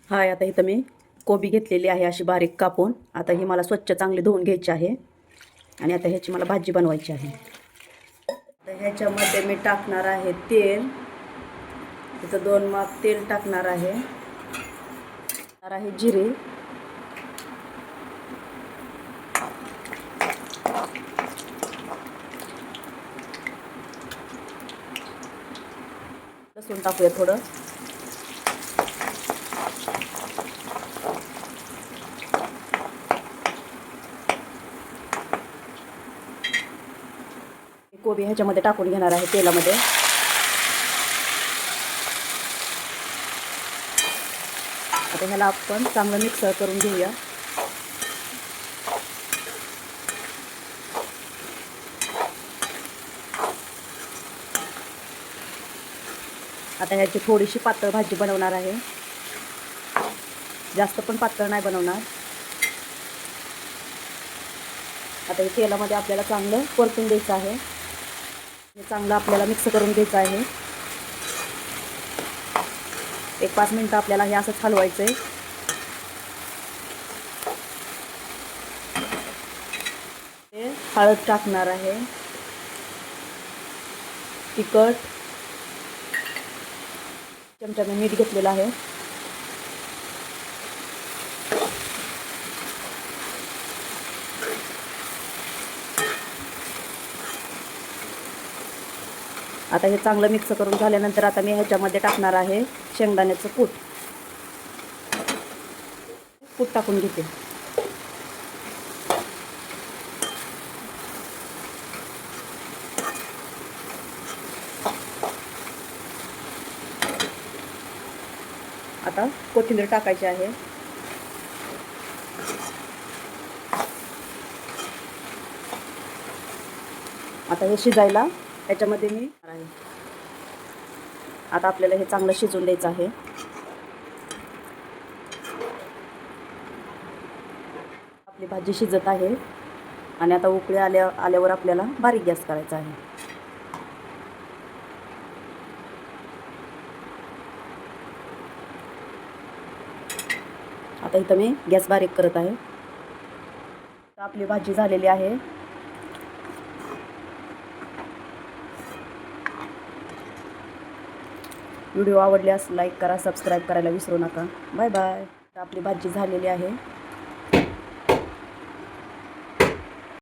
हाय, आता इथं मी कोबी घेतलेली आहे अशी बारीक कापून. आता ही मला स्वच्छ चांगली धुवून घ्यायची आहे आणि आता ह्याची मला भाजी बनवायची आहे. तर ह्याच्यामध्ये मी टाकणार आहे तेल. इथं 2 माप तेल टाकणार आहे. जिरे, लसूण टाकूया थोडं. कोबी ह्याच्यामध्ये टाकून घेणार आहे तेलामध्ये. आता ह्याला आपण चांगलं मिक्स करून घेऊया. आता ह्याची थोडीशी पातळ भाजी बनवणार आहे, जास्त पण पातळ नाही बनवणार. आता हे तेलामध्ये आपल्याला चांगलं परतून द्यायचं आहे. हे चांगलं आपल्याला मिक्स करून घ्यायचं आहे. 1-5 मिनिटं आपल्याला हे असंच हलवायचं आहे. हळद टाकणार आहे, तिखट, चमच्याने मीठ घेतलेलं आहे. आता हे चांगलं मिक्स करून झाल्यानंतर आता मी ह्याच्यामध्ये टाकणार आहे शेंगदाण्याचं कूट टाकून घेते. आता कोथिंबीर टाकायची आहे. आता हे शिजायला ह्याच्यामध्ये मी आता आपल्याला हे चांगलं शिजवून द्यायचं आहे. आपली भाजी शिजत आहे आणि आता उकळी आल्यावर आपल्याला बारीक गॅस करायचा आहे. आता इथं मी गॅस बारीक करत आहे. आपली भाजी झालेली आहे. व्हिडिओ आवडल्यास लाईक करा, सबस्क्राईब करायला विसरू नका. Bye bye. आपली भाजी झालेली आहे.